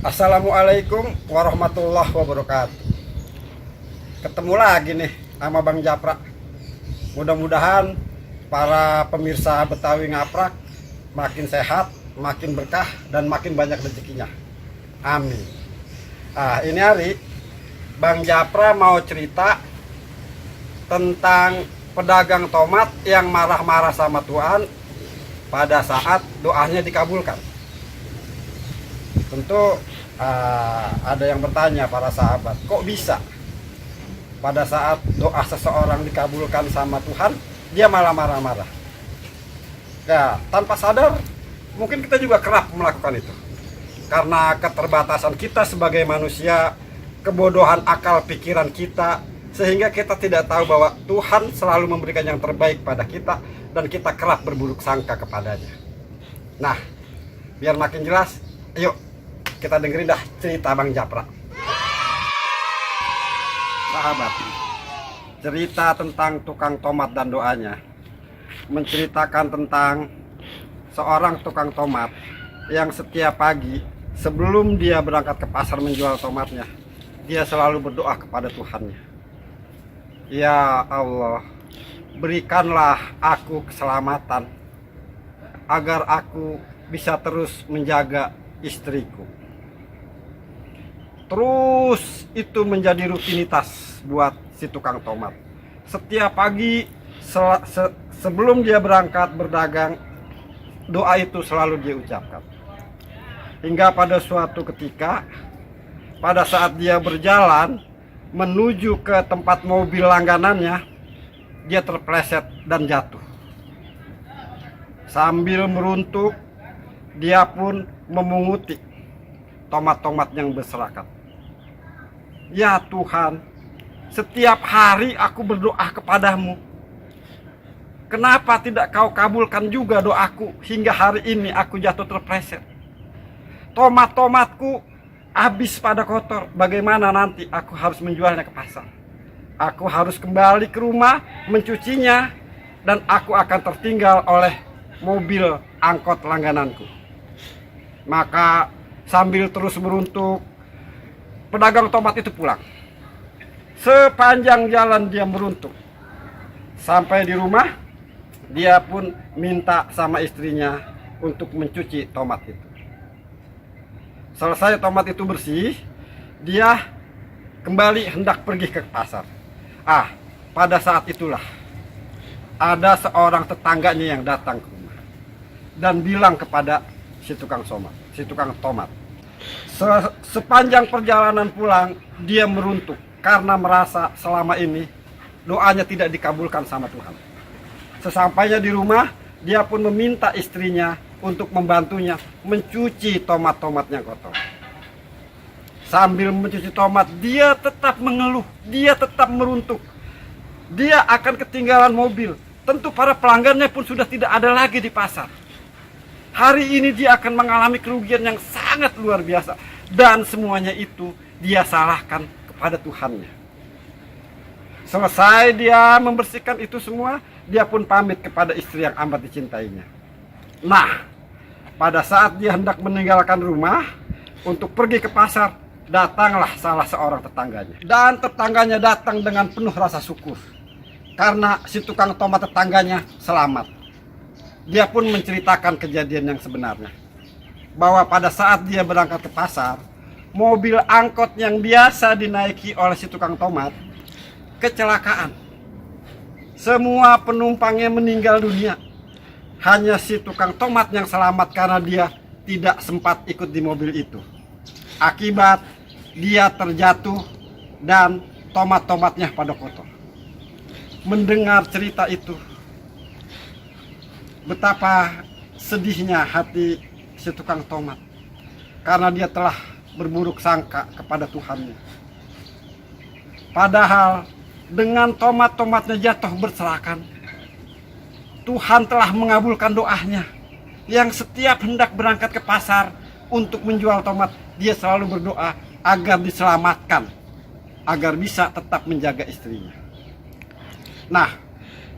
Assalamualaikum warahmatullahi wabarakatuh. Ketemu lagi nih sama Bang Japra. Mudah-mudahan para pemirsa Betawi Ngaprak makin sehat, makin berkah, dan makin banyak rezekinya. Amin. Ini hari Bang Japra mau cerita tentang pedagang tomat yang marah-marah sama Tuhan pada saat doanya dikabulkan. Tentu ada yang bertanya para sahabat, kok bisa pada saat doa seseorang dikabulkan sama Tuhan dia malah marah-marah? Ya, tanpa sadar mungkin kita juga kerap melakukan itu karena keterbatasan kita sebagai manusia, kebodohan akal pikiran kita, sehingga kita tidak tahu bahwa Tuhan selalu memberikan yang terbaik pada kita dan kita kerap berburuk sangka kepadanya. Nah, biar makin jelas, ayo kita dengerin dah cerita Bang Japra. Sahabat, cerita tentang tukang tomat dan doanya menceritakan tentang seorang tukang tomat yang setiap pagi sebelum dia berangkat ke pasar menjual tomatnya, dia selalu berdoa kepada Tuhannya. Ya Allah, berikanlah aku keselamatan agar aku bisa terus menjaga istriku. Terus itu menjadi rutinitas buat si tukang tomat. Setiap pagi sebelum dia berangkat berdagang, doa itu selalu dia ucapkan. Hingga pada suatu ketika, pada saat dia berjalan menuju ke tempat mobil langganannya, dia terpleset dan jatuh. Sambil meruntuk, dia pun memunguti tomat-tomat yang berserakan. Ya Tuhan, setiap hari aku berdoa kepadamu. Kenapa tidak kau kabulkan juga doaku hingga hari ini aku jatuh terpleset? Tomat-tomatku habis pada kotor. Bagaimana nanti aku harus menjualnya ke pasar? Aku harus kembali ke rumah mencucinya dan aku akan tertinggal oleh mobil angkot langgananku. Maka sambil terus meruntuk, pedagang tomat itu pulang. Sepanjang jalan dia meruntuk. Sampai di rumah, dia pun minta sama istrinya untuk mencuci tomat itu. Selesai tomat itu bersih, dia kembali hendak pergi ke pasar. Pada saat itulah ada seorang tetangganya yang datang ke rumah dan bilang kepada si tukang tomat. Sepanjang perjalanan pulang, dia meruntuk karena merasa selama ini doanya tidak dikabulkan sama Tuhan. Sesampainya di rumah, dia pun meminta istrinya untuk membantunya mencuci tomat-tomatnya kotor. Sambil mencuci tomat, dia tetap mengeluh, dia tetap meruntuk. Dia akan ketinggalan mobil. Tentu para pelanggannya pun sudah tidak ada lagi di pasar. Hari ini dia akan mengalami kerugian yang sangat luar biasa. Dan semuanya itu dia salahkan kepada Tuhannya. Selesai dia membersihkan itu semua, dia pun pamit kepada istri yang amat dicintainya. Nah, pada saat dia hendak meninggalkan rumah untuk pergi ke pasar, datanglah salah seorang tetangganya. Dan tetangganya datang dengan penuh rasa syukur karena si tukang tomat tetangganya selamat. Dia pun menceritakan kejadian yang sebenarnya, bahwa pada saat dia berangkat ke pasar, mobil angkot yang biasa dinaiki oleh si tukang tomat kecelakaan. Semua penumpangnya meninggal dunia. Hanya si tukang tomat yang selamat karena dia tidak sempat ikut di mobil itu. Akibat dia terjatuh dan tomat-tomatnya pada kotor. Mendengar cerita itu, betapa sedihnya hati si tukang tomat karena dia telah berburuk sangka kepada Tuhannya. Padahal dengan tomat-tomatnya jatuh berserakan, Tuhan telah mengabulkan doanya. Yang setiap hendak berangkat ke pasar untuk menjual tomat, dia selalu berdoa agar diselamatkan, agar bisa tetap menjaga istrinya. Nah,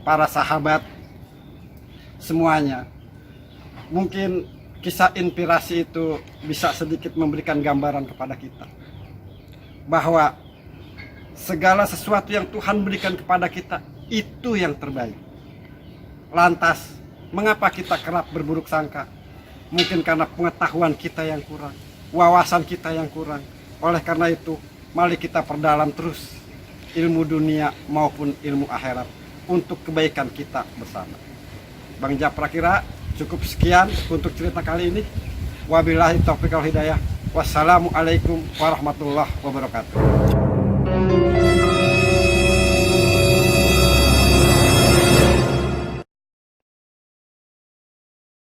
para sahabat semuanya, mungkin kisah inspirasi itu bisa sedikit memberikan gambaran kepada kita bahwa segala sesuatu yang Tuhan berikan kepada kita itu yang terbaik. Lantas, mengapa kita kerap berburuk sangka? Mungkin karena pengetahuan kita yang kurang, wawasan kita yang kurang. Oleh karena itu, mari kita perdalam terus ilmu dunia maupun ilmu akhirat untuk kebaikan kita bersama. Bang Japra kira cukup sekian untuk cerita kali ini. Wabillahi taufiq wal hidayah. Wassalamualaikum warahmatullahi wabarakatuh.